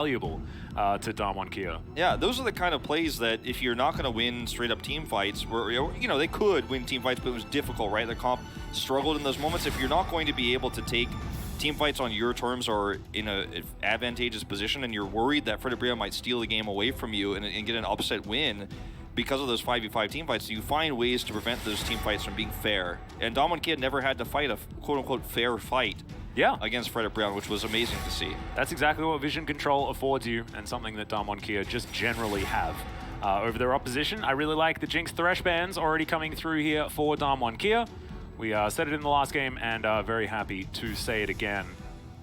valuable to Damwon Kia. Yeah, those are the kind of plays that if you're not going to win straight-up team fights, where, you know, they could win team fights, but it was difficult, right? The comp struggled in those moments. If you're not going to be able to take team fights on your terms or in an advantageous position, and you're worried that Fredit Brios might steal the game away from you and get an upset win because of those 5v5 team fights, you find ways to prevent those team fights from being fair. And Damwon Kia never had to fight a quote-unquote fair fight against Fredit Brios, which was amazing to see. That's exactly what Vision Control affords you, and something that Damwon Kia just generally have over their opposition. I really like the Jinx Thresh bans already coming through here for Damwon Kia. We said it in the last game, and very happy to say it again,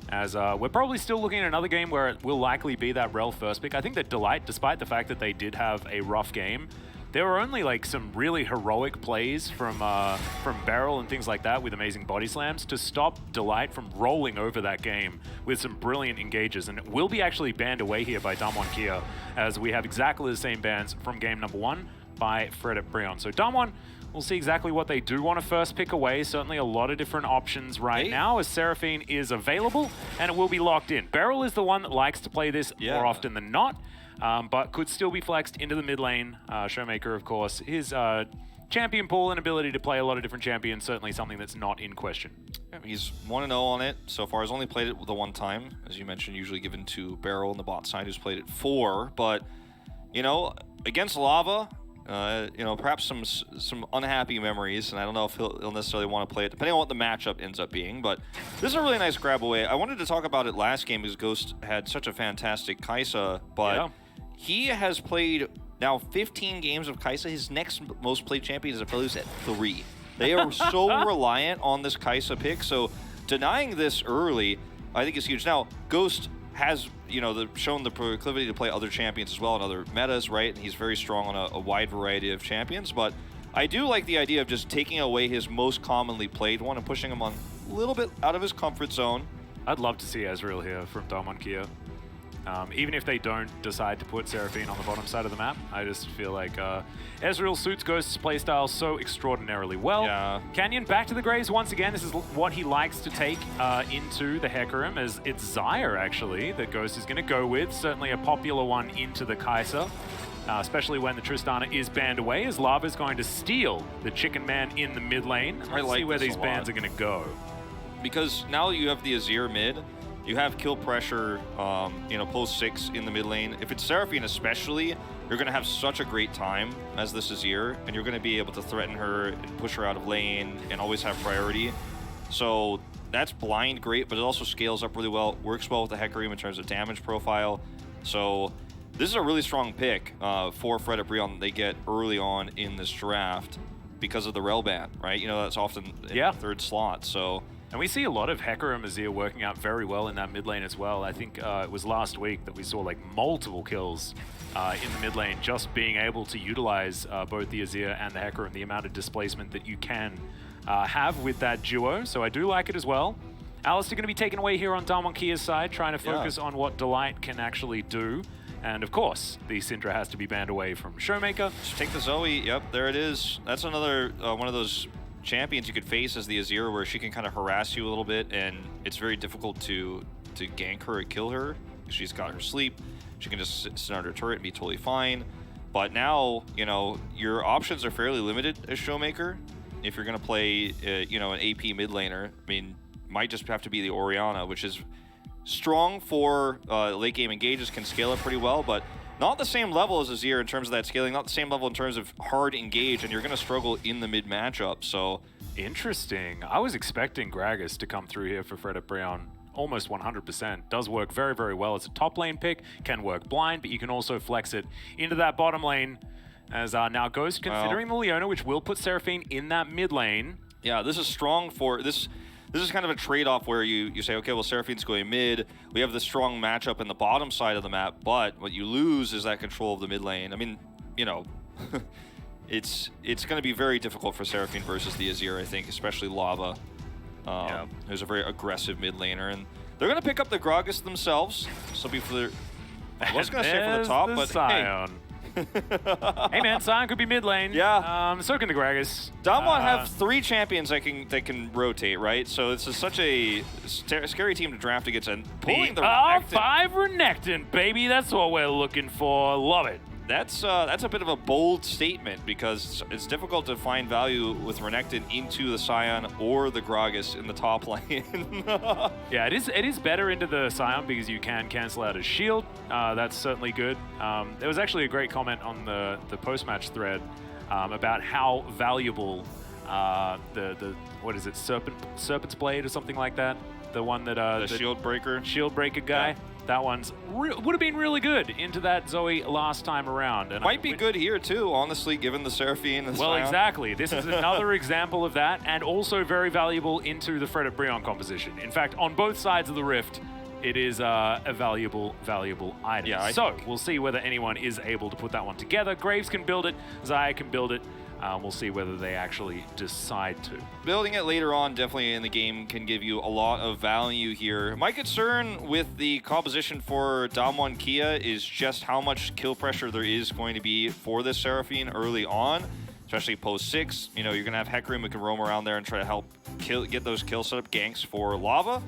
as we're probably still looking at another game where it will likely be that Rel first pick. I think that Delight, despite the fact that they did have a rough game, there were only like some really heroic plays from Beryl and things like that with amazing body slams to stop Delight from rolling over that game with some brilliant engages. And it will be actually banned away here by Damwon Kia, as we have exactly the same bans from game number 1 by Fredit Brios. So Damwon, we'll see exactly what they do want to first pick away. Certainly a lot of different options right now, as Seraphine is available and it will be locked in. Beryl is the one that likes to play this more often than not, but could still be flexed into the mid lane. Showmaker, of course, his champion pool and ability to play a lot of different champions, certainly something that's not in question. Yeah, he's 1-0 on it so far. He's only played it the one time, as you mentioned, usually given to Beryl on the bot side, who's played it 4. But, you know, against Lava, you know, perhaps some unhappy memories, and I don't know if he'll necessarily want to play it, depending on what the matchup ends up being. But this is a really nice grab away. I wanted to talk about it last game because Ghost had such a fantastic Kai'Sa, but he has played now 15 games of Kai'Sa. His next most played champion is a fellow who's at 3. They are so reliant on this Kai'Sa pick, so denying this early, I think is huge. Now, Ghost has, you know, shown the proclivity to play other champions as well in other metas, right? And he's very strong on a wide variety of champions, but I do like the idea of just taking away his most commonly played one and pushing him on a little bit out of his comfort zone. I'd love to see Ezreal here from Damwon Kia. Even if they don't decide to put Seraphine on the bottom side of the map, I just feel like Ezreal suits Ghost's playstyle so extraordinarily well. Canyon back to the Graves once again. This is what he likes to take into the Hecarim, as it's Xayah actually that Ghost is going to go with. Certainly a popular one into the Kai'Sa, especially when the Tristana is banned away, as Lava is going to steal the Chicken Man in the mid lane. Let's see where these bans are going to go. Because now you have the Azir mid, you have kill pressure, you know, post 6 in the mid lane. If it's Seraphine especially, you're going to have such a great time as this Azir, and you're going to be able to threaten her and push her out of lane and always have priority. So that's blind great, but it also scales up really well, works well with the Hecarim in terms of damage profile. So this is a really strong pick for Fredit Brios that they get early on in this draft because of the Rel ban, right? You know, that's often in the 3rd slot, so... And we see a lot of Hecarim Azir working out very well in that mid lane as well. I think it was last week that we saw like multiple kills in the mid lane, just being able to utilize both the Azir and the Hecarim, the amount of displacement that you can have with that duo. So I do like it as well. Alistair going to be taken away here on Damwon Kia's side, trying to focus on what Delight can actually do. And of course, the Syndra has to be banned away from Showmaker. Just take the Zoe. Yep, there it is. That's another one of those champions you could face as the Azir, where she can kind of harass you a little bit, and it's very difficult to gank her or kill her. She's got her sleep. She can just sit under a turret and be totally fine. But now, you know, your options are fairly limited as Showmaker. If you're going to play, you know, an AP mid laner, I mean, might just have to be the Orianna, which is strong for late game engages, can scale up pretty well, but not the same level as Azir in terms of that scaling, not the same level in terms of hard engage, and you're going to struggle in the mid matchup, so... Interesting. I was expecting Gragas to come through here for Fredit Brios. Almost 100%. Does work very, very well. It's a top lane pick, can work blind, but you can also flex it into that bottom lane, as now Ghost considering the Leona, which will put Seraphine in that mid lane. Yeah, this is strong for... This is kind of a trade-off where you say, okay, well, Seraphine's going mid. We have the strong matchup in the bottom side of the map, but what you lose is that control of the mid lane. I mean, you know, it's going to be very difficult for Seraphine versus the Azir, I think, especially Lava, who's a very aggressive mid laner. And they're going to pick up the Gragas themselves. So be for their... I was going to say for the top, but Sion. Hey, Hey man, Sion could be mid lane. Yeah. So can the Gragas. Damwon have 3 champions that can rotate, right? So this is such a scary team to draft against, and pulling the Renekton. 5 Renekton, baby. That's what we're looking for. Love it. That's a bit of a bold statement, because it's difficult to find value with Renekton into the Sion or the Gragas in the top lane. Yeah, it is better into the Sion because you can cancel out his shield. That's certainly good. There was actually a great comment on the post-match thread about how valuable the what is it, Serpent's Blade or something like that? The one that the shield breaker guy. Yeah. That one's would have been really good into that Zoe last time around. And might be good here too, honestly, given the Seraphine and the Sion. Exactly. This is another example of that, and also very valuable into the Fredit Brios composition. In fact, on both sides of the rift, it is a valuable item. Yeah, so we'll see whether anyone is able to put that one together. Graves can build it. Xayah can build it. We'll see whether they actually decide to. Building it later on definitely in the game can give you a lot of value here. My concern with the composition for Damwon Kia is just how much kill pressure there is going to be for this Seraphine early on, especially post 6. You know, you're going to have Hecarim who can roam around there and try to help get those kill setup ganks for Lava.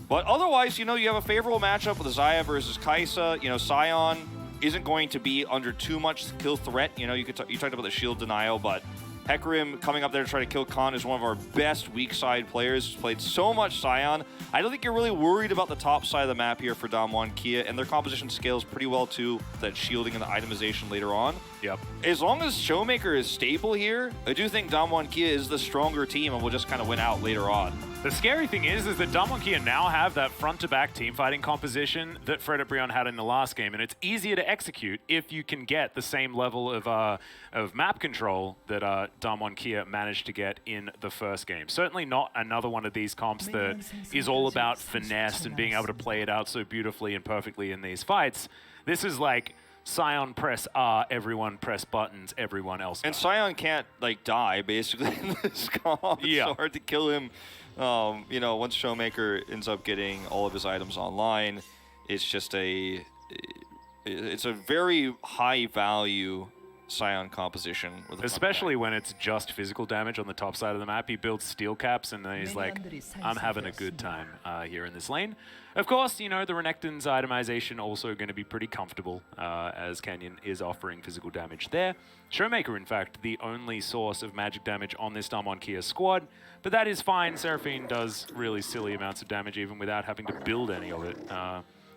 But otherwise, you know, you have a favorable matchup with Xayah versus Kai'Sa. You know, Sion isn't going to be under too much kill threat. You know, you talked about the shield denial, but Hecarim coming up there to try to kill Khan is one of our best weak side players. He's played so much Sion. I don't think you're really worried about the top side of the map here for Damwon Kia, and their composition scales pretty well too, that shielding and the itemization later on. Yep. As long as Showmaker is stable here, I do think Damwon Kia is the stronger team and will just kind of win out later on. The scary thing is that Damwon Kia now have that front-to-back team-fighting composition that Fredit Brios had in the last game, and it's easier to execute if you can get the same level of map control that Damwon Kia managed to get in the first game. Certainly not another one of these comps that is all about finesse and being able to play it out so beautifully and perfectly in these fights. This is like Sion press R, everyone press buttons, everyone else And die. Sion can't, like, die, basically, in this comp. It's so hard to kill him. You know, once Showmaker ends up getting all of his items online, it's just it's a very high value Sion composition. Especially when it's just physical damage on the top side of the map. He builds steel caps and then he's like, I'm having a good time here in this lane. Of course, you know, the Renekton's itemization also going to be pretty comfortable as Canyon is offering physical damage there. Showmaker, in fact, the only source of magic damage on this Damwon Kia squad, but that is fine. Seraphine does really silly amounts of damage even without having to build any of it.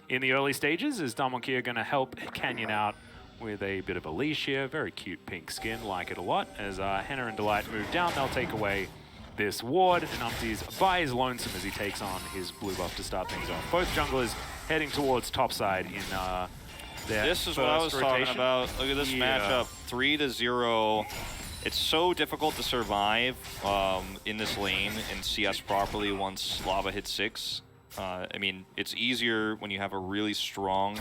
In the early stages, is Damwon Kia going to help Canyon out with a bit of a leash here. Very cute pink skin, like it a lot. As Henna and Delight move down, they'll take away this ward, and Umpty's by his lonesome as he takes on his blue buff to start things off. Both junglers heading towards topside in their This is what I was talking about. Look at this matchup, 3-0. It's so difficult to survive in this lane and CS properly once Lava hits 6. I mean, it's easier when you have a really strong...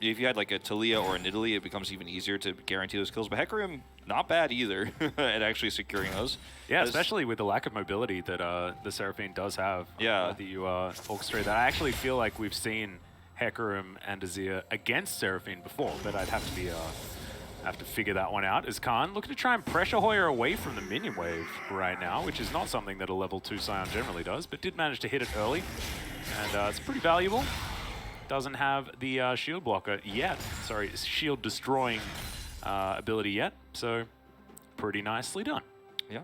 if you had like a Talia or a Nidalee, it becomes even easier to guarantee those kills. But Hecarim, not bad either at actually securing those. Yeah, especially with the lack of mobility that the Seraphine does have. Yeah. That you orchestrate that. I actually feel like we've seen Hecarim and Azir against Seraphine before, but I'd have to figure that one out. As Khan looking to try and pressure Hoya away from the minion wave right now, which is not something that a level 2 Sion generally does, but did manage to hit it early. And it's pretty valuable. Doesn't have the shield blocker yet. Sorry, shield destroying ability yet. So pretty nicely done. Yeah.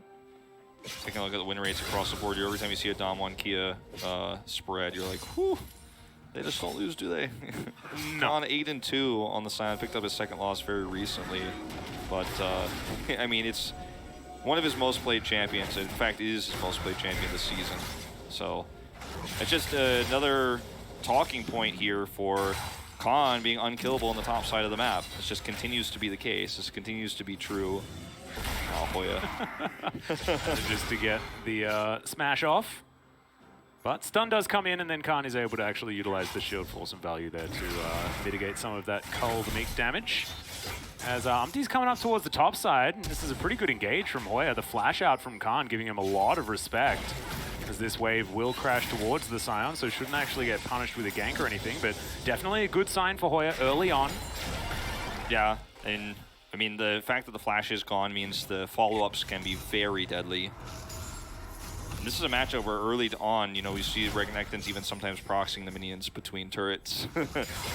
Taking a look at the win rates across the board here. Every time you see a Damwon Kia spread, you're like, whew. They just don't lose, do they? No. On 8-2 on the Sion, picked up his second loss very recently. But, I mean, it's one of his most played champions. In fact, it is his most played champion this season. So, it's just another talking point here for Khan being unkillable on the top side of the map. This just continues to be the case. This continues to be true. Oh, Hoya. Just to get the smash off. But stun does come in, and then Khan is able to actually utilize the shield for some value there to mitigate some of that cold meek damage. As Umpty's coming up towards the top side, and this is a pretty good engage from Hoya. The flash out from Khan giving him a lot of respect, as this wave will crash towards the Sion, so shouldn't actually get punished with a gank or anything, but definitely a good sign for Hoya early on. Yeah, And I mean, the fact that the flash is gone means the follow-ups can be very deadly. And this is a matchup where early on, you know, we see Renekton's even sometimes proxying the minions between turrets.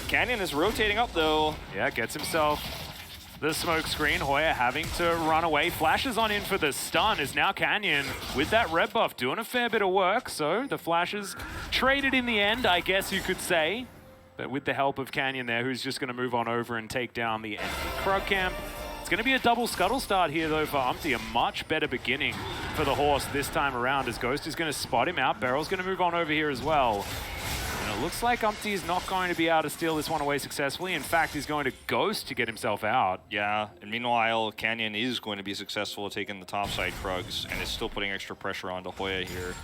Canyon is rotating up though. Yeah, gets himself the smoke screen. Hoya having to run away. Flashes on in for the stun is now Canyon with that red buff doing a fair bit of work. So the flashes traded in the end, I guess you could say. But with the help of Canyon there, who's just going to move on over and take down the enemy Krug camp. It's going to be a double scuttle start here though for Umpty. A much better beginning for the horse this time around as Ghost is going to spot him out. Beryl's going to move on over here as well. And it looks like Umpty is not going to be able to steal this one away successfully. In fact, he's going to Ghost to get himself out. Yeah, and meanwhile, Canyon is going to be successful at taking the topside Krugs and is still putting extra pressure onto Hoya here.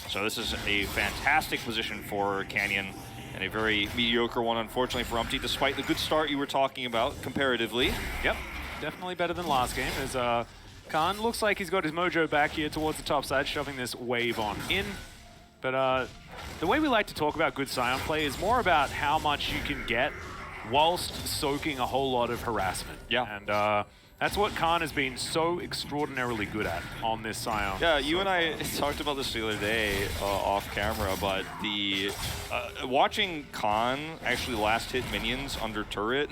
So this is a fantastic position for Canyon and a very mediocre one, unfortunately, for Umpty, despite the good start you were talking about comparatively. Yep, definitely better than last game as Khan looks like he's got his mojo back here towards the top side, shoving this wave on in. But the way we like to talk about good Sion play is more about how much you can get whilst soaking a whole lot of harassment. Yeah. And that's what Khan has been so extraordinarily good at on this Sion. Yeah, you and I talked about this the other day off camera, but the watching Khan actually last hit minions under turret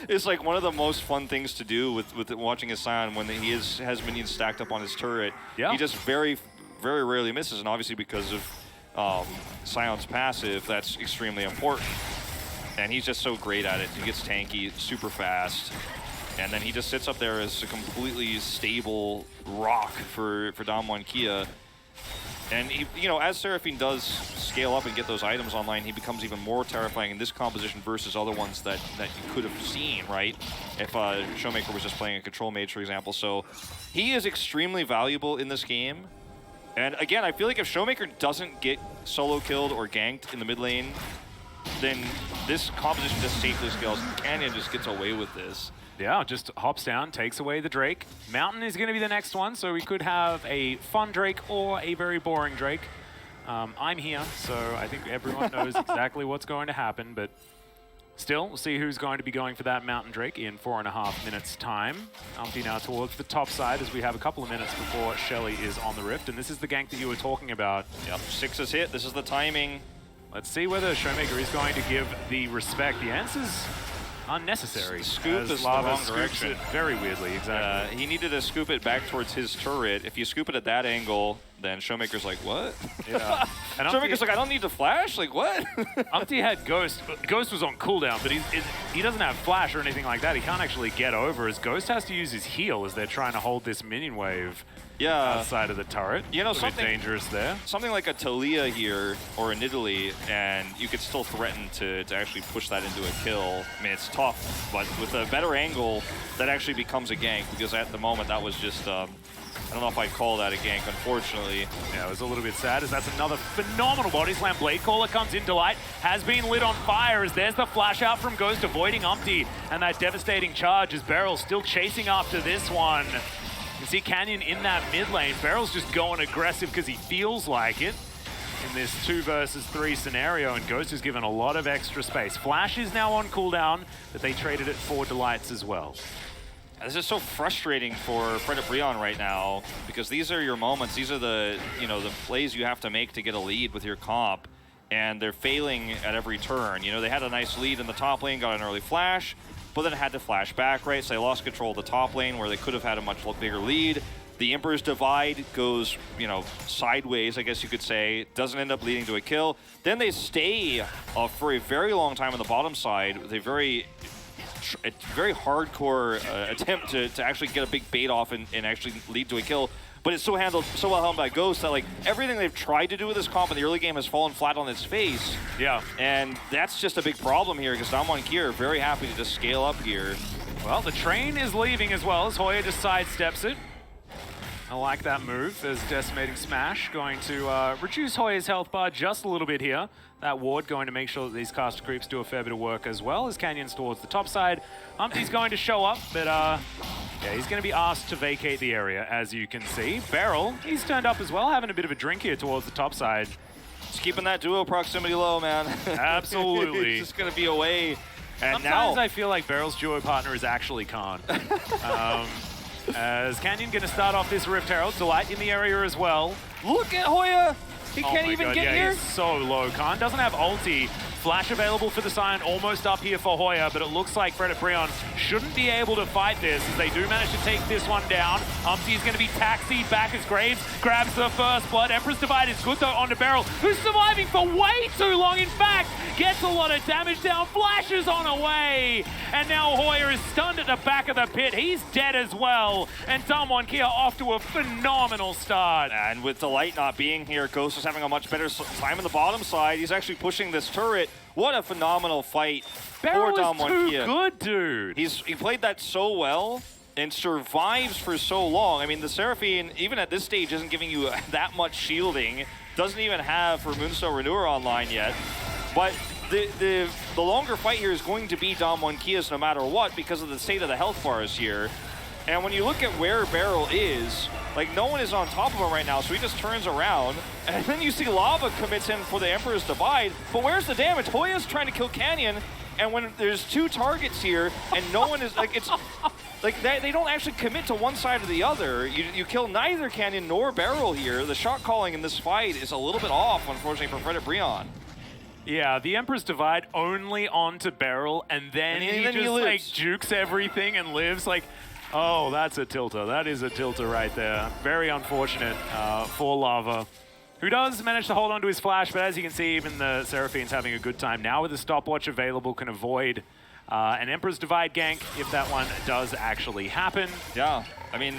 is like one of the most fun things to do with watching his Sion when he has minions stacked up on his turret. Yeah. He just very rarely misses, and obviously because of Sion's passive, that's extremely important. And he's just so great at it. He gets tanky super fast. And then he just sits up there as a completely stable rock for Damwon Kia. And he, you know, as Seraphine does scale up and get those items online, he becomes even more terrifying in this composition versus other ones that you could have seen, right? If Showmaker was just playing a control mage, for example. So he is extremely valuable in this game. And again, I feel like if Showmaker doesn't get solo killed or ganked in the mid lane, then this composition just safely scales. Canyon just gets away with this. Yeah, just hops down, takes away the Drake. Mountain is going to be the next one, so we could have a fun Drake or a very boring Drake. I'm here, so I think everyone knows exactly what's going to happen, but still, we'll see who's going to be going for that Mountain Drake in 4.5 minutes' time. Umpty now towards the top side as we have a couple of minutes before Shelly is on the Rift, and this is the gank that you were talking about. Yep, 6 is hit. This is the timing. Let's see whether Showmaker is going to give the respect. The answer's unnecessary. Scoop is the Lava wrong direction. It very weirdly, exactly. He needed to scoop it back towards his turret. If you scoop it at that angle, then Showmaker's like, what? Yeah. And Showmaker's like, I don't need to flash? Like, what? Umpty had Ghost. Ghost was on cooldown, but he doesn't have flash or anything like that. He can't actually get over as Ghost has to use his heal as they're trying to hold this minion wave outside of the turret. You know, a bit dangerous there. Something like a Talia here or a Nidalee, and you could still threaten to actually push that into a kill. I mean, it's tough, but with a better angle, that actually becomes a gank, because at the moment that was just, I don't know if I'd call that a gank, unfortunately. Yeah, it was a little bit sad as that's another phenomenal body slam. Blade Caller comes in, Delight has been lit on fire as there's the flash out from Ghost, avoiding Umpty, and that devastating charge as Beryl's still chasing after this one. You see Canyon in that mid lane. Beryl's just going aggressive because he feels like it in this 2 versus 3 scenario, and Ghost is given a lot of extra space. Flash is now on cooldown, but they traded it for Delights as well. This is so frustrating for Fredit Brios right now, because these are your moments. These are the, you know, the plays you have to make to get a lead with your comp, and they're failing at every turn. You know, they had a nice lead in the top lane, got an early flash, but then had to flash back, right? So they lost control of the top lane where they could have had a much bigger lead. The Emperor's Divide goes, you know, sideways, I guess you could say. Doesn't end up leading to a kill. Then they stay for a very long time on the bottom side with a very hardcore attempt to actually get a big bait off and actually lead to a kill. But it's so well handled by Ghost that, like, everything they've tried to do with this comp in the early game has fallen flat on its face. Yeah. And that's just a big problem here, because Damwon Kia are very happy to just scale up here. Well, the train is leaving as well as Hoya just sidesteps it. I like that move as Decimating Smash going to reduce Hoya's health bar just a little bit here. That ward going to make sure that these caster creeps do a fair bit of work as well as Canyon's towards the top side. Umpty's going to show up, but yeah, he's going to be asked to vacate the area, as you can see. Beryl, he's turned up as well, having a bit of a drink here towards the top side. Just keeping that duo proximity low, man. Absolutely. It's just going to be away And Sometimes now I feel like Beryl's duo partner is actually Khan. As Canyon going to start off this Rift Herald. Delight in the area as well. look at Hoya. He can't my even God, get yeah, here. He's so low. Khan doesn't have ulti. Flash available for the Scion, almost up here for Hoya, but it looks like Fredit Brios shouldn't be able to fight this as they do manage to take this one down. Is going to be taxied back as Graves grabs the first blood. Emperor's Divide is good though onto Beryl, who's surviving for way too long. In fact, gets a lot of damage down, flashes on away, and now Hoya is stunned at the back of the pit. He's dead as well, and Damwon Kia off to a phenomenal start. And with Delight not being here, Ghost is having a much better time on the bottom side. He's actually pushing this turret. What a phenomenal fight Beryl for is Damwon too Kia. good, dude. He played that so well and survives for so long. I mean, the Seraphine, even at this stage, isn't giving you that much shielding. Doesn't even have for Moonstone Renewer online yet. But the longer fight here is going to be Damwon Kia's no matter what because of the state of the health bars here. And when you look at where Beryl is, like no one is on top of him right now, so he just turns around, and then you see Lava commits in for the Emperor's Divide, but where's the damage? Hoya's trying to kill Canyon, and when there's two targets here, and no one is, like, it's, like, they don't actually commit to one side or the other. You kill neither Canyon nor Beryl here. The shot calling in this fight is a little bit off, unfortunately, for Fredit Brios. Yeah, the Emperor's Divide only onto Beryl, and then he just, like, jukes everything and lives, like, oh, that's a tilter. That is a tilter right there. Very unfortunate for Lava, who does manage to hold on to his flash, but as you can see, even the Seraphine's having a good time. Now with the stopwatch available, can avoid an Emperor's Divide gank if that one does actually happen. Yeah, I mean,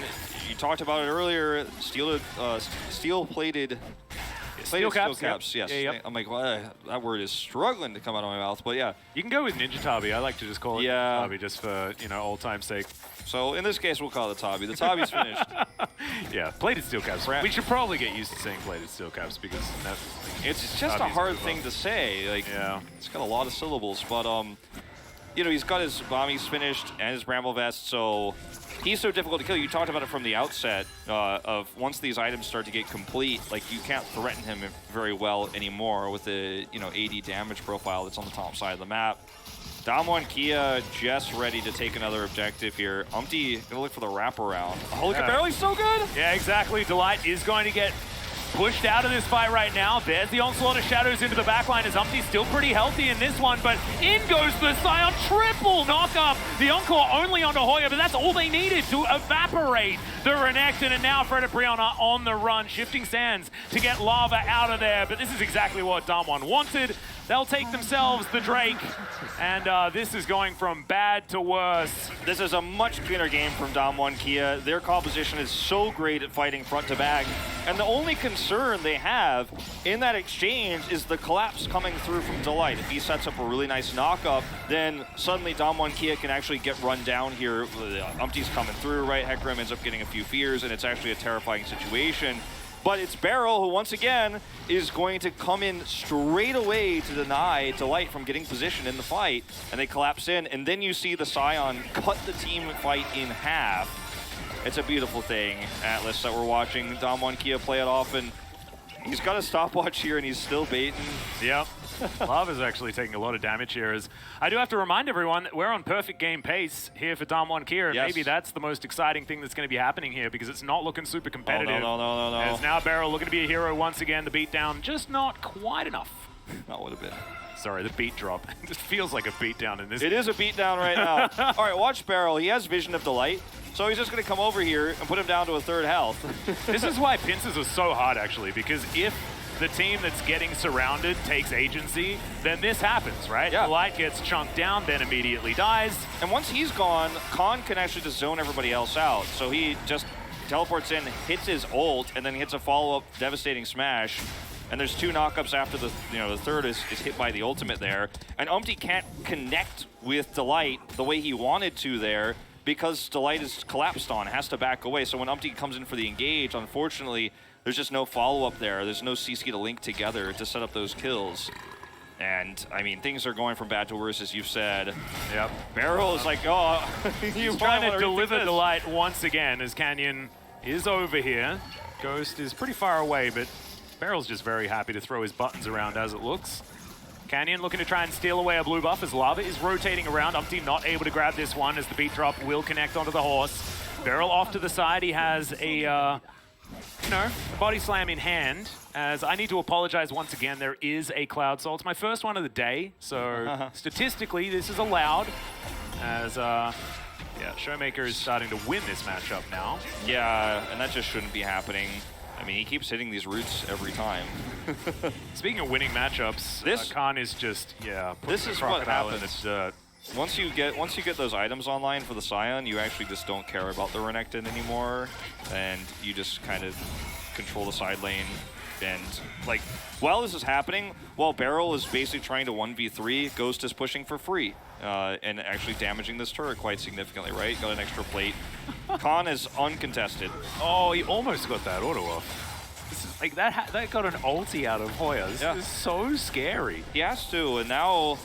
you talked about it earlier, steel-plated... Steel caps, yes. Yeah, yep. I'm like, well, that word is struggling to come out of my mouth, but yeah. You can go with Ninja Tabi. I like to just call it Ninja Tabi just for, you know, old time's sake. So in this case, we'll call it Tabi. The Tabi's finished. Yeah, plated steel caps. We should probably get used to saying plated steel caps because that's... It's just a hard thing to say. Like, yeah. It's got a lot of syllables, but, you know, he's got his bombies finished and his Bramble Vest, so he's so difficult to kill. You talked about it from the outset of once these items start to get complete, like you can't threaten him very well anymore with the, you know, 80 damage profile that's on the top side of the map. Damwon Kia just ready to take another objective here. Gonna look for the wraparound. Oh, look at Beryl, he's so good! Yeah, exactly. Delight is going to get pushed out of this fight right now. There's the onslaught of shadows into the backline as Umpty's still pretty healthy in this one, but in goes the Scion, triple knock-up. The Encore only onto Hoya, but that's all they needed to evaporate the Renekton, and now Fredit Brios on the run, shifting sands to get Lava out of there, but this is exactly what Damwon wanted. They'll take themselves the Drake, and this is going from bad to worse. This is a much cleaner game from Damwon Kia. Their composition is so great at fighting front to back, and the only concern they have in that exchange is the collapse coming through from Delight. If he sets up a really nice knock-up, then suddenly Damwon Kia can actually get run down here. Umpty's coming through, right? Hecarim ends up getting a few fears, and it's actually a terrifying situation. But it's Beryl who, once again, is going to come in straight away to deny Delight from getting position in the fight, and they collapse in, and then you see the Scion cut the team fight in half. It's a beautiful thing, Atlas, that we're watching Damwon Kia play it off, and he's got a stopwatch here, and he's still baiting. Yep. Lava's actually taking a lot of damage here. As I do have to remind everyone that we're on perfect game pace here for Damwon Kia. Yes. Maybe that's the most exciting thing that's going to be happening here because it's not looking super competitive. Oh, no. As now Beryl looking to be a hero once again. The beatdown just not quite enough. That would have been. Sorry, the beat drop. It just feels like a beatdown in this. It is a beatdown right now. All right, watch Beryl. He has Vision of Delight. So he's just going to come over here and put him down to a third health. This is why pincers are so hard, actually, because if the team that's getting surrounded takes agency, then this happens, right? Yeah. The light gets chunked down, then immediately dies. And once he's gone, Khan can actually just zone everybody else out. So he just teleports in, hits his ult, and then hits a follow-up devastating smash. And there's two knockups after the third is hit by the ultimate there. And Umpty can't connect with Delight the way he wanted to there because Delight is collapsed on, has to back away. So when Umpty comes in for the engage, unfortunately, there's just no follow-up there. There's no CC to link together to set up those kills. And, I mean, things are going from bad to worse, as you've said. Yep. Beryl is like, oh, he's trying to deliver Delight once again as Canyon is over here. Ghost is pretty far away, but Beryl's just very happy to throw his buttons around as it looks. Canyon looking to try and steal away a blue buff as Lava is rotating around. Umpty not able to grab this one as the beat drop will connect onto the horse. Beryl off to the side. He has a, body slam in hand. As I need to apologize once again, there is a Cloud Soul. It's my first one of the day, so statistically this is allowed. As, Showmaker is starting to win this matchup now. Yeah, and that just shouldn't be happening. I mean, he keeps hitting these roots every time. Speaking of winning matchups, Khan is just, this is what happens. Once you get those items online for the Scion, you actually just don't care about the Renekton anymore, and you just kind of control the side lane. And like, while this is happening, while Beryl is basically trying to 1v3, Ghost is pushing for free and actually damaging this turret quite significantly, right? Got an extra plate. Khan is uncontested. Oh, he almost got that auto off. This is, like that got an ulti out of Hoya. This is so scary. He has to, and now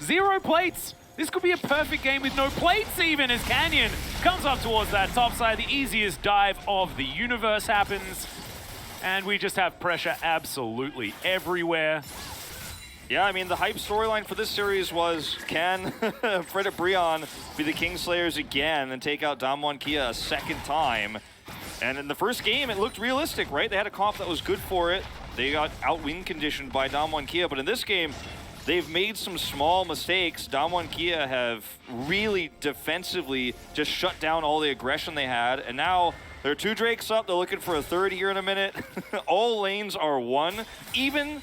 0 plates. This could be a perfect game with no plates even as Canyon comes up towards that top side. The easiest dive of the universe happens. And we just have pressure absolutely everywhere. Yeah, I mean, the hype storyline for this series was, can Fredit Brios be the Kingslayers again and take out Damwon Kia a second time? And in the first game, it looked realistic, right? They had a comp that was good for it. They got out-win conditioned by Damwon Kia, but in this game, they've made some small mistakes. Damwon Kia have really defensively just shut down all the aggression they had, and now there are 2 Drakes up. They're looking for a third here in a minute. All lanes are won. Even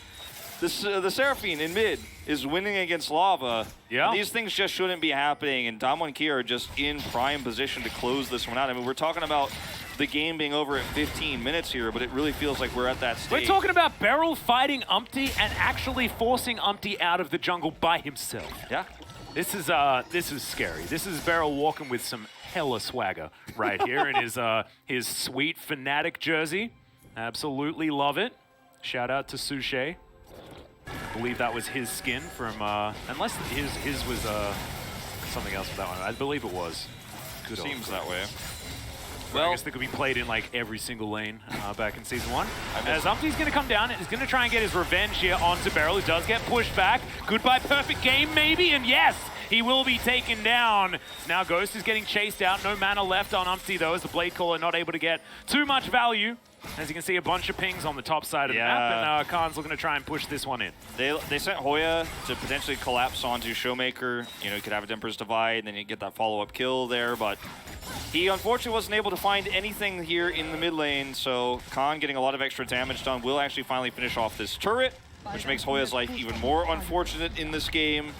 the Seraphine in mid is winning against Lava. Yeah. These things just shouldn't be happening, and Damwon Kia are just in prime position to close this one out. I mean, we're talking about the game being over at 15 minutes here, but it really feels like we're at that stage. We're talking about Beryl fighting Umpty and actually forcing Umpty out of the jungle by himself. Yeah. This is scary. This is Beryl walking with some hella swagger right here in his sweet Fnatic jersey. Absolutely love it. Shout out to Suchet. I believe that was his skin from, unless his was something else with that one. I believe it was. Good Seems that way. Well, I guess they could be played in like every single lane back in Season 1. As Umpty's going to come down, he's going to try and get his revenge here onto Beryl, who does get pushed back. Goodbye, perfect game maybe, and yes! He will be taken down. Now Ghost is getting chased out. No mana left on Umpty though, as the Blade Caller not able to get too much value. As you can see, a bunch of pings on the top side of the map, and Khan's looking to try and push this one in. They sent Hoya to potentially collapse onto Showmaker. You know, you could have a Demper's Divide, and then you get that follow-up kill there, but he unfortunately wasn't able to find anything here in the mid lane, so Khan getting a lot of extra damage done will actually finally finish off this turret, which makes Hoya's life even more unfortunate in this game.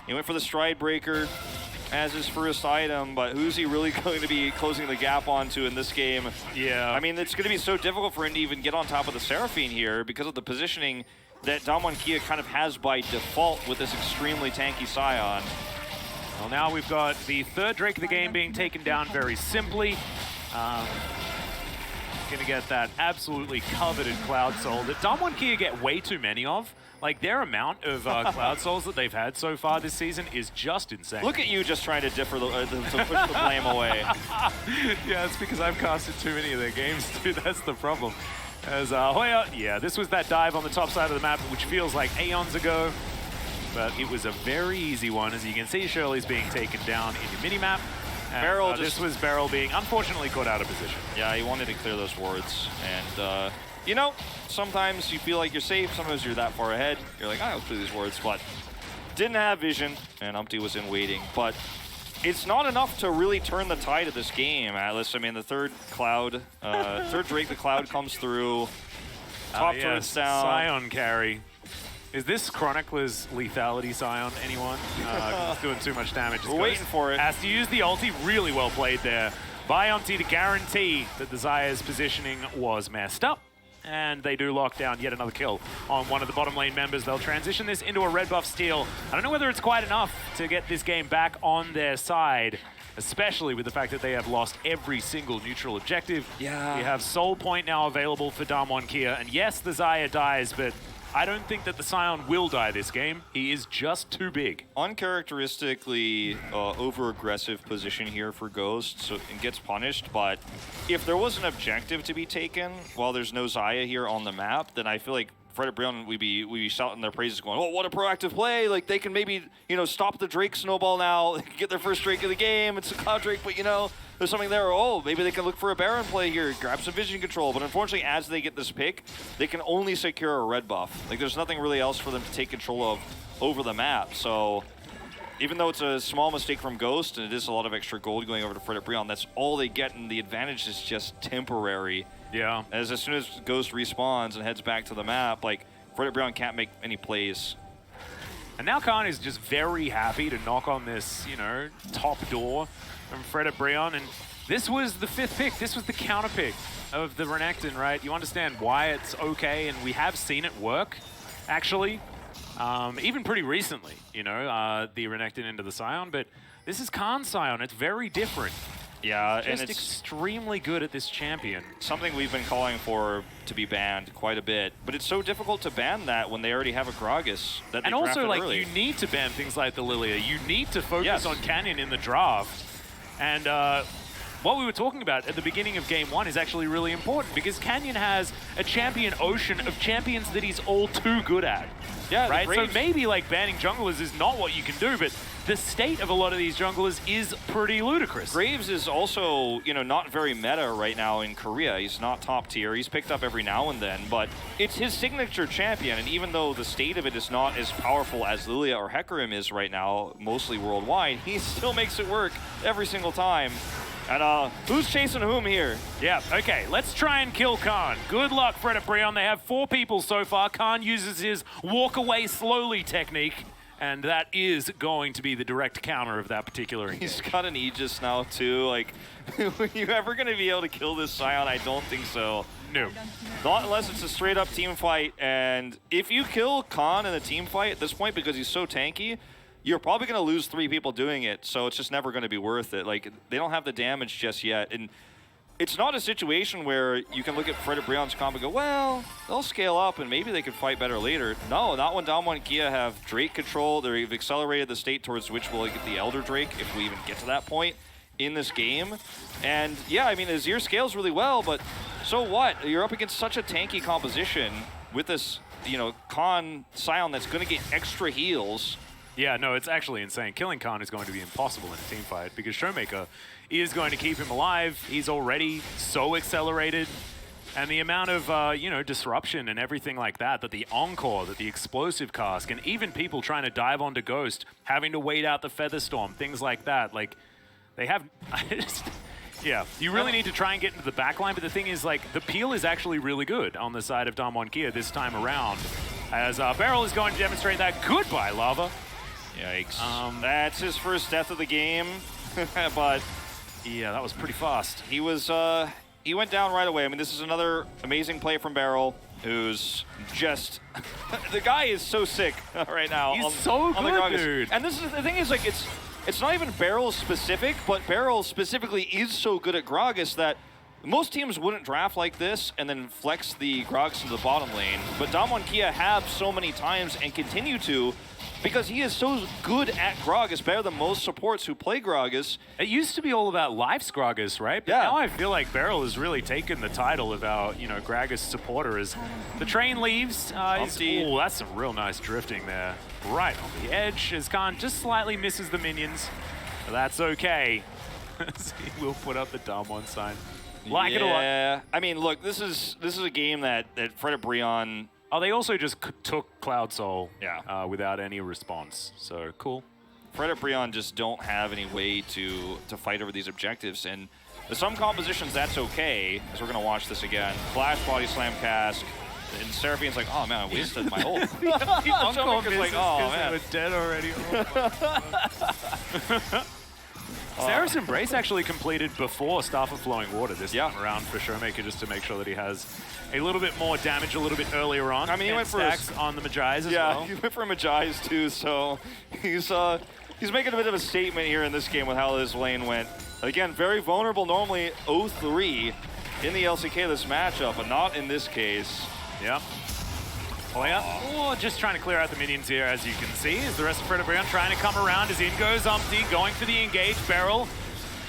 He went for the Stride Breaker as his first item, but who's he really going to be closing the gap onto in this game? Yeah. I mean, it's going to be so difficult for him to even get on top of the Seraphine here because of the positioning that Damwon Kia kind of has by default with this extremely tanky Scion. Well, now we've got the 3rd Drake of the game being taken down very simply. Gonna get that absolutely coveted Cloud Soul that Damwon Kia get way too many of. Like, their amount of Cloud Souls that they've had so far this season is just insane. Look at you just trying to differ to push the blame away. Yeah, it's because I've casted too many of their games, too. That's the problem. As Hoya, this was that dive on the top side of the map, which feels like aeons ago. But it was a very easy one. As you can see, Shirley's being taken down in the minimap. Beryl this was Beryl being unfortunately caught out of position. Yeah, he wanted to clear those wards. And, you know, sometimes you feel like you're safe. Sometimes you're that far ahead. You're like, I'll clear these wards. But didn't have vision, and Umpty was in waiting. But it's not enough to really turn the tide of this game, Atlas. I mean, the 3rd Cloud, 3rd Drake the Cloud comes through. Top turret's down. Scion carry. Is this Chronicler's lethality Scion, anyone? It's doing too much damage. We're waiting for it. Has to use the ulti. Really well played there by Umpty to guarantee that the Zaya's positioning was messed up. And they do lock down yet another kill on one of the bottom lane members. They'll transition this into a red buff steal. I don't know whether it's quite enough to get this game back on their side, especially with the fact that they have lost every single neutral objective. Yeah. We have Soul Point now available for Damwon Kia. And yes, the Zaya dies, but I don't think that the Scion will die this game. He is just too big. Uncharacteristically over-aggressive position here for Ghost, so it gets punished, but if there was an objective to be taken while there's no Zaya here on the map, then I feel like Fredit Brios, we'd be shouting their praises, going, "Oh, what a proactive play! Like they can maybe stop the Drake snowball now, get their first Drake of the game. It's a Cloud Drake, but there's something there. Oh, maybe they can look for a Baron play here, grab some vision control." But unfortunately, as they get this pick, they can only secure a red buff. Like there's nothing really else for them to take control of over the map. So even though it's a small mistake from Ghost, and it is a lot of extra gold going over to Fredit Brios, that's all they get, and the advantage is just temporary. Yeah. As soon as Ghost respawns and heads back to the map, like, Fredit Brios can't make any plays. And now Khan is just very happy to knock on this, top door from Fredit Brios. And this was the 5th pick. This was the counter pick of the Renekton, right? You understand why it's okay, and we have seen it work, actually. Even pretty recently, the Renekton into the Scion. But this is Khan's Scion. It's very different. Yeah, just and it's extremely good at this champion. Something we've been calling for to be banned quite a bit, but it's so difficult to ban that when they already have a Gragas that they and also, like, early. you need to ban things like the Lilia. You need to focus on Canyon in the draft. And what we were talking about at the beginning of Game 1 is actually really important, because Canyon has a champion ocean of champions that he's all too good at. Yeah, right? So maybe, like, banning junglers is not what you can do, but the state of a lot of these junglers is pretty ludicrous. Graves is also, not very meta right now in Korea. He's not top tier. He's picked up every now and then, but it's his signature champion, and even though the state of it is not as powerful as Lilia or Hecarim is right now, mostly worldwide, he still makes it work every single time. And who's chasing whom here? Yeah, okay, let's try and kill Khan. Good luck, Fredit Brios. They have 4 people so far. Khan uses his walk away slowly technique, and that is going to be the direct counter of that particular engage. He's got an Aegis now, too. Like, are you ever going to be able to kill this Scion? I don't think so. No. Not unless it's a straight-up team fight, and if you kill Khan in a team fight at this point because he's so tanky, you're probably going to lose 3 people doing it, so it's just never going to be worth it. Like, they don't have the damage just yet, and it's not a situation where you can look at Fredit Brios' comp and go, well, they'll scale up and maybe they could fight better later. No, not when Damwon and Kia have Drake control. They've accelerated the state towards which we'll get the Elder Drake, if we even get to that point in this game. And yeah, I mean, Azir scales really well, but so what? You're up against such a tanky composition with this, Khan Scion that's going to get extra heals. Yeah, no, it's actually insane. Killing Khan is going to be impossible in a team fight because Showmaker is going to keep him alive. He's already so accelerated. And the amount of, disruption and everything like that, that the Encore, that the Explosive Cask, and even people trying to dive onto Ghost, having to wait out the Featherstorm, things like that. Like, they have... Yeah, you really need to try and get into the backline, but the thing is, like, the peel is actually really good on the side of Damwon Kia this time around, as Beryl is going to demonstrate that. Goodbye, Lava. Yikes. That's his first death of the game, but yeah, that was pretty fast. He was, he went down right away. I mean, this is another amazing play from Beryl, who's just, the guy is so sick right now. He's so good, dude. And this is, the thing is, like, it's not even Beryl specific, but Beryl specifically is so good at Gragas that most teams wouldn't draft like this and then flex the Gragas into the bottom lane. But Damwon Kia have so many times and continue to, because he is so good at Gragas, better than most supports who play Gragas. It used to be all about life's Gragas, right? But now I feel like Beryl has really taken the title of our, Gragas supporter. As the train leaves, oh, that's some real nice drifting there. Right on the edge, as Khan just slightly misses the minions. But that's okay. He will put up the Damwon sign. Like it a lot. Yeah, I mean, look, this is a game that Fredit Brios. Oh, they also just took Cloud Soul without any response, so cool. Fredit Brios just don't have any way to fight over these objectives, and with some compositions that's okay, as we're going to watch this again. Flash Body Slam Cask, and Seraphine's like, oh man, I wasted my ult. Showmaker's like, oh man. They were dead already. Sarah's Embrace actually completed before Staff of Flowing Water this time around for Showmaker, just to make sure that he has a little bit more damage a little bit earlier on. I mean, he went for stacks on the Magi's as well. Yeah, he went for Magi's too, so he's making a bit of a statement here in this game with how this lane went. Again, very vulnerable normally 0-3 in the LCK this matchup, but not in this case. Yep. Oh, just trying to clear out the minions here, as you can see, as the rest of Fredit Brios trying to come around as in goes Umpty, going for the engage. Beryl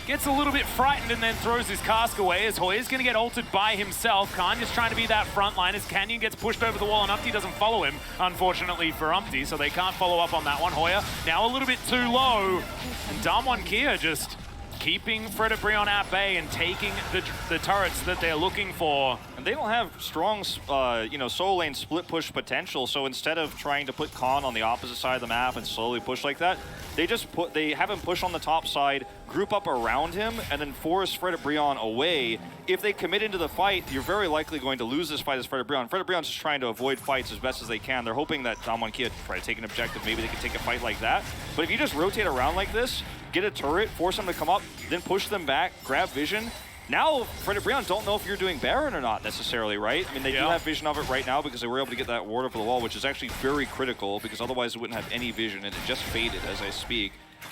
gets a little bit frightened and then throws his cask away as Hoya's going to get ulted by himself. Khan just trying to be that front line as Canyon gets pushed over the wall and Umpty doesn't follow him, unfortunately for Umpty, so they can't follow up on that one. Hoya now a little bit too low, and Damwon Kia just keeping Fredit Brios at bay and taking the turrets that they're looking for. And they don't have strong, solo lane split push potential, so instead of trying to put Khan on the opposite side of the map and slowly push like that, they have him push on the top side, group up around him, and then force Fredit Brios away. If they commit into the fight, you're very likely going to lose this fight as Fredit Brios. Fredit Brios is trying to avoid fights as best as they can. They're hoping that Damwon Kia try to take an objective. Maybe they can take a fight like that. But if you just rotate around like this, get a turret, force them to come up, then push them back, grab vision. Now, Fredit Brios don't know if you're doing Baron or not necessarily, right? I mean, they do have vision of it right now because they were able to get that ward over the wall, which is actually very critical because otherwise it wouldn't have any vision, and it just faded as I speak.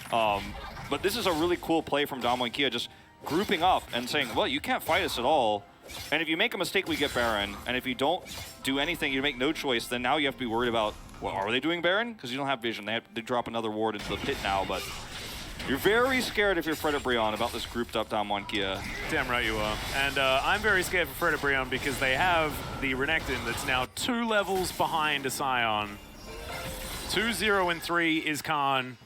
But this is a really cool play from Damwon Kia, just grouping up and saying, well, you can't fight us at all. And if you make a mistake, we get Baron. And if you don't do anything, you make no choice, then now you have to be worried about, well, are they doing Baron? Because you don't have vision. They have to drop another ward into the pit now, but you're very scared if you're Fredit Brios about this grouped up Damwon Kia. Damn right you are. And I'm very scared for Fredit Brios because they have the Renekton that's now 2 levels behind a Scion. 2-0 and 3 is Khan.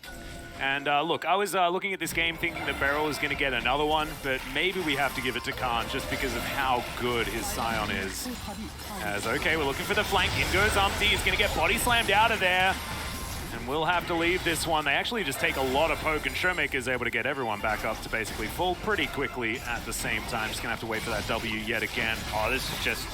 And look, I was looking at this game thinking that Beryl was going to get another one, but maybe we have to give it to Khan just because of how good his Scion is. As, okay, we're looking for the flank. In goes Umpty. He's going to get body slammed out of there. And we'll have to leave this one. They actually just take a lot of poke, and Showmaker is able to get everyone back up to basically full pretty quickly at the same time. Just going to have to wait for that W yet again. Oh, this is just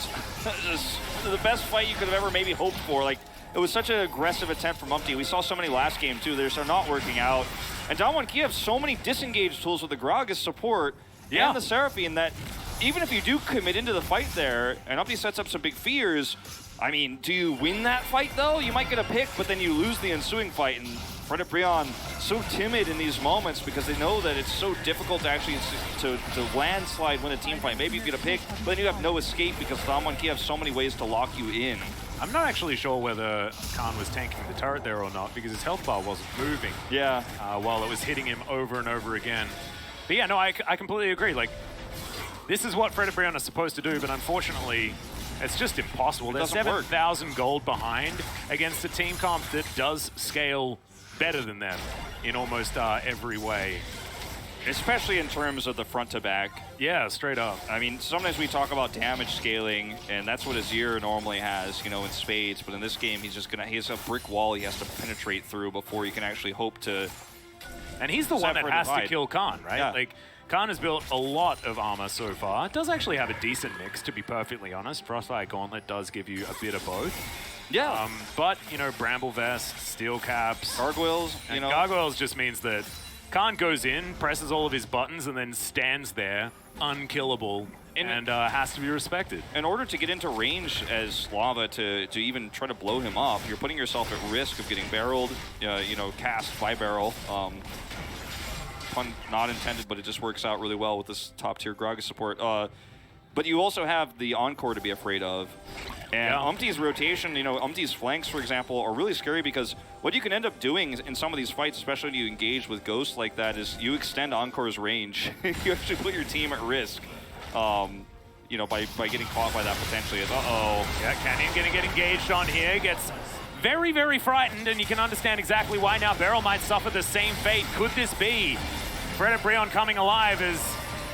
the best fight you could have ever maybe hoped for. Like, it was such an aggressive attempt from Umpty. We saw so many last game, too. They're not working out. And Damwon Kia have so many disengage tools with the Gragas support and the Seraphine that even if you do commit into the fight there, and Umpty sets up some big fears, I mean, do you win that fight, though? You might get a pick, but then you lose the ensuing fight. And Fredit Brios so timid in these moments because they know that it's so difficult to actually to landslide win a team fight. Maybe you get a pick, but then you have no escape because Damwon Kia have so many ways to lock you in. I'm not actually sure whether Khan was tanking the turret there or not because his health bar wasn't moving. Yeah. While it was hitting him over and over again. But yeah, no, I completely agree. Like, this is what Fredit Brios are supposed to do, but unfortunately, it's just impossible. They're 7,000 gold behind against a team comp that does scale better than them in almost every way. Especially in terms of the front to back. Yeah, straight up. I mean, sometimes we talk about damage scaling, and that's what Azir normally has, you know, in spades. But in this game, he has a brick wall he has to penetrate through before he can actually hope to. And he's the one that has to kill Khan, right? Yeah. Like, Khan has built a lot of armor so far. Does actually have a decent mix, to be perfectly honest. Frostfire Gauntlet does give you a bit of both. Yeah. But, you know, Bramble Vest, Steel Caps. Gargoyles, you know. Gargoyles just means that Khan goes in, presses all of his buttons, and then stands there, unkillable, and has to be respected. In order to get into range as Lava to even try to blow him up, you're putting yourself at risk of getting barreled, you know, cast by barrel. Pun not intended, but it just works out really well with this top-tier Gragas support. But you also have the Encore to be afraid of. And Umpty's rotation, you know, Umpty's flanks, for example, are really scary because what you can end up doing in some of these fights, especially when you engage with Ghosts like that, is you extend Encore's range. You actually put your team at risk, you know, by getting caught by that potentially. Uh-oh. Yeah, Canyon gonna get engaged on here, gets very, very frightened, and you can understand exactly why now Beryl might suffer the same fate. Could this be Fredit Brios coming alive as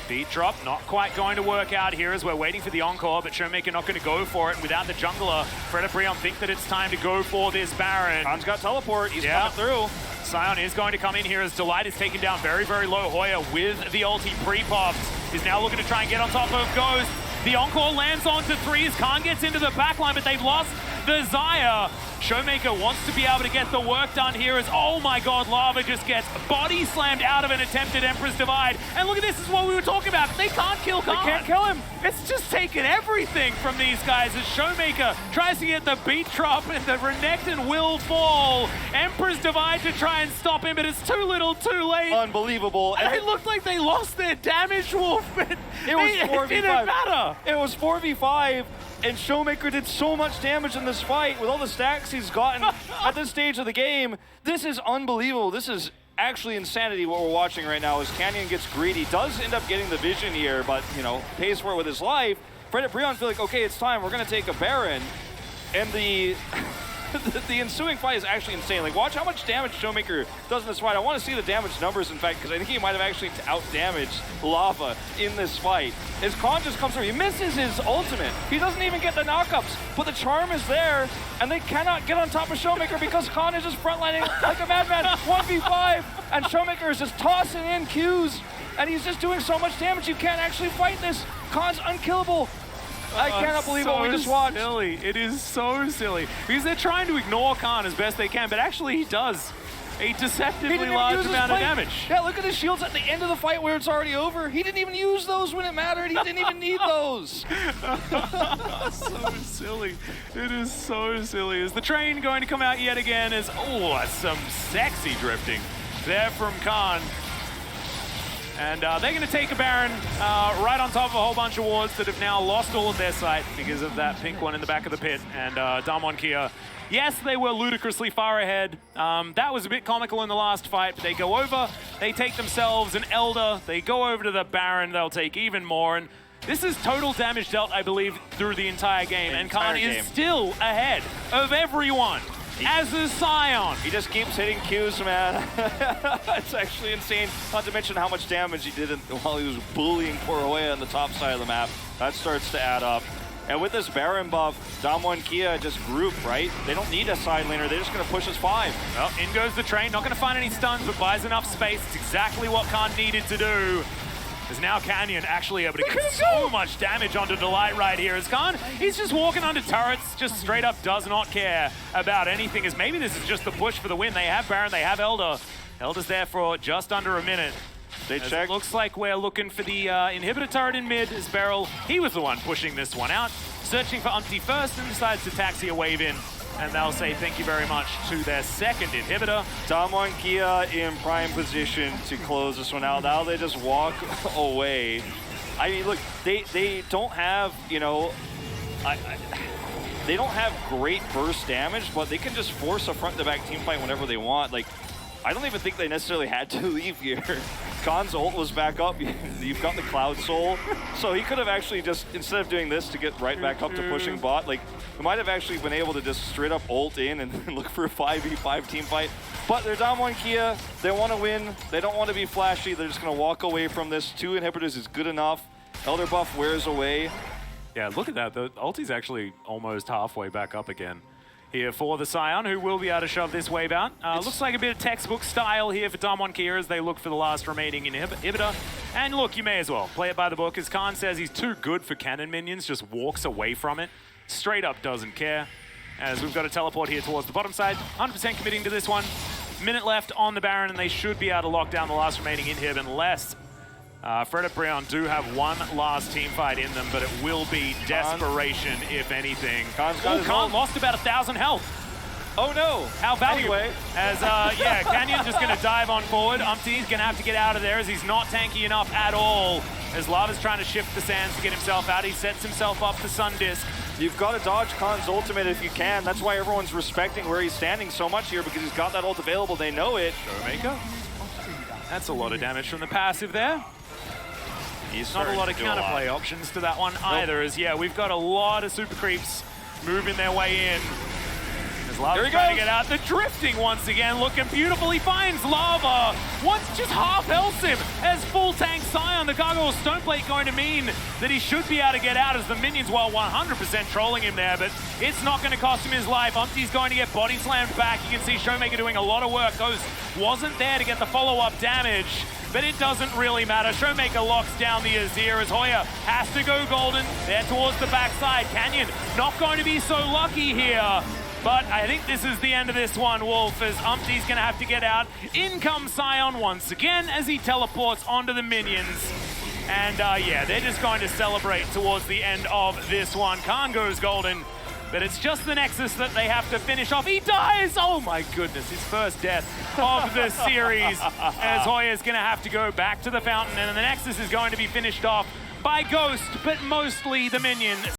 beat drop not quite going to work out here as we're waiting for the Encore, but Showmaker not going to go for it. And without the jungler, Fredit Brios think that it's time to go for this Baron. Khan's got teleport. He's coming through. Scion is going to come in here as Delight is taken down very, very low. Hoya with the ulti pre-popped is now looking to try and get on top of Ghost. The Encore lands onto 3 as Khan gets into the backline, but they've lost the Xayah. Showmaker wants to be able to get the work done here as, oh my god, Lava just gets body slammed out of an attempted Emperor's Divide. And look at this, is what we were talking about. They can't kill Khan. They can't kill him. It's just taken everything from these guys as Showmaker tries to get the beat drop and the Renekton will fall. Emperor's Divide to try and stop him, but it's too little, too late. Unbelievable. And it looked like they lost their damage wolf, but it was 4v5. It didn't matter. It was 4v5. And Showmaker did so much damage in this fight with all the stacks he's gotten at this stage of the game. This is unbelievable. This is actually insanity what we're watching right now is Canyon gets greedy, does end up getting the vision here, but, you know, pays for it with his life. Fredit Brios feel like, okay, it's time, we're going to take a Baron. And the the ensuing fight is actually insane. Like, watch how much damage Showmaker does in this fight. I want to see the damage numbers, in fact, because I think he might have actually out-damaged Lava in this fight. As Khan just comes through, he misses his ultimate. He doesn't even get the knockups, but the charm is there, and they cannot get on top of Showmaker because Khan is just frontlining like a madman, 1v5, and Showmaker is just tossing in Qs, and he's just doing so much damage, you can't actually fight this. Khan's unkillable. I cannot believe what we just watched. Silly. It is so silly. Because they're trying to ignore Khan as best they can, but actually he does a deceptively large amount of damage. Yeah, look at his shields at the end of the fight where it's already over. He didn't even use those when it mattered. He didn't even need those. So silly. It is so silly. Is the train going to come out yet again? As, oh, some sexy drifting there from Khan. And they're going to take a Baron right on top of a whole bunch of wards that have now lost all of their sight because of that pink one in the back of the pit. And Damwon Kia, yes, they were ludicrously far ahead. That was a bit comical in the last fight, but they go over, they take themselves an Elder, they go over to the Baron, they'll take even more. And this is total damage dealt, I believe, through the entire game. And Khan is still ahead of everyone. As a Scion. He just keeps hitting Qs, man. It's actually insane. Not to mention how much damage he did while he was bullying poor Hoya on the top side of the map. That starts to add up. And with this Baron buff, Damwon Kia just group, right? They don't need a side laner. They're just going to push us 5. Well, in goes the train. Not going to find any stuns, but buys enough space. It's exactly what Khan needed to do. Is now Canyon actually able to get so much damage onto Delight right here. As Khan, he's just walking under turrets, just straight up does not care about anything. As maybe this is just the push for the win. They have Baron, they have Elder. Elder's there for just under a minute. They check. It looks like we're looking for the inhibitor turret in mid. As Beryl, he was the one pushing this one out. Searching for Umpty first and decides to taxi a wave in. And they'll say thank you very much to their second inhibitor. Damwon Kia in prime position to close this one out. Now they just walk away. I mean, look, they don't have, you know, they don't have great burst damage, but they can just force a front-to-back team fight whenever they want. Like, I don't even think they necessarily had to leave here. Khan's ult was back up. You've got the Cloud Soul. So he could have actually just, instead of doing this to get right back up to pushing bot, like, he might have actually been able to just straight up ult in and look for a 5v5 team fight. But they're Damwon Kia. They want to win. They don't want to be flashy. They're just going to walk away from this. 2 inhibitors is good enough. Elder buff wears away. Yeah, look at that. The ulti's actually almost halfway back up again. Here for the Scion, who will be able to shove this wave out. Looks like a bit of textbook style here for Damwon Kia as they look for the last remaining inhibitor. And look, you may as well play it by the book. As Khan says, he's too good for cannon minions, just walks away from it. Straight up doesn't care. As we've got a teleport here towards the bottom side. 100% committing to this one. Minute left on the Baron, and they should be able to lock down the last remaining inhib unless Fredit Brios do have one last team fight in them, but it will be desperation, if anything. Khan lost about 1,000 health. Oh no! How valuable. Anyway. As, yeah, Canyon just going to dive on forward. Umpty's going to have to get out of there as he's not tanky enough at all. As Lava's trying to shift the sands to get himself out, he sets himself up for Sun Disc. You've got to dodge Khan's ultimate if you can. That's why everyone's respecting where he's standing so much here, because he's got that ult available. They know it. Showmaker. That's a lot of damage from the passive there. He's not a lot of counterplay options to that one either, as yeah, we've got a lot of super creeps moving their way in. As Lava's trying to get out, the drifting once again, looking beautiful. He finds Lava. Once just half healths him as full tank Scion. The Gargoyle Stoneplate going to mean that he should be able to get out as the minions while 100% trolling him there, but it's not going to cost him his life. Umpty's going to get body slammed back. You can see Showmaker doing a lot of work. Ghost wasn't there to get the follow-up damage, but it doesn't really matter. Showmaker locks down the Azir as Hoya has to go golden there towards the backside. Canyon not going to be so lucky here, but I think this is the end of this one, Wolf, as Umpty's going to have to get out. In comes Scion once again as he teleports onto the minions. And yeah, they're just going to celebrate towards the end of this one. Khan goes golden, but it's just the Nexus that they have to finish off. He dies! Oh my goodness, his first death of the series. As Hoya's going to have to go back to the fountain, and the Nexus is going to be finished off by Ghost, but mostly the minion.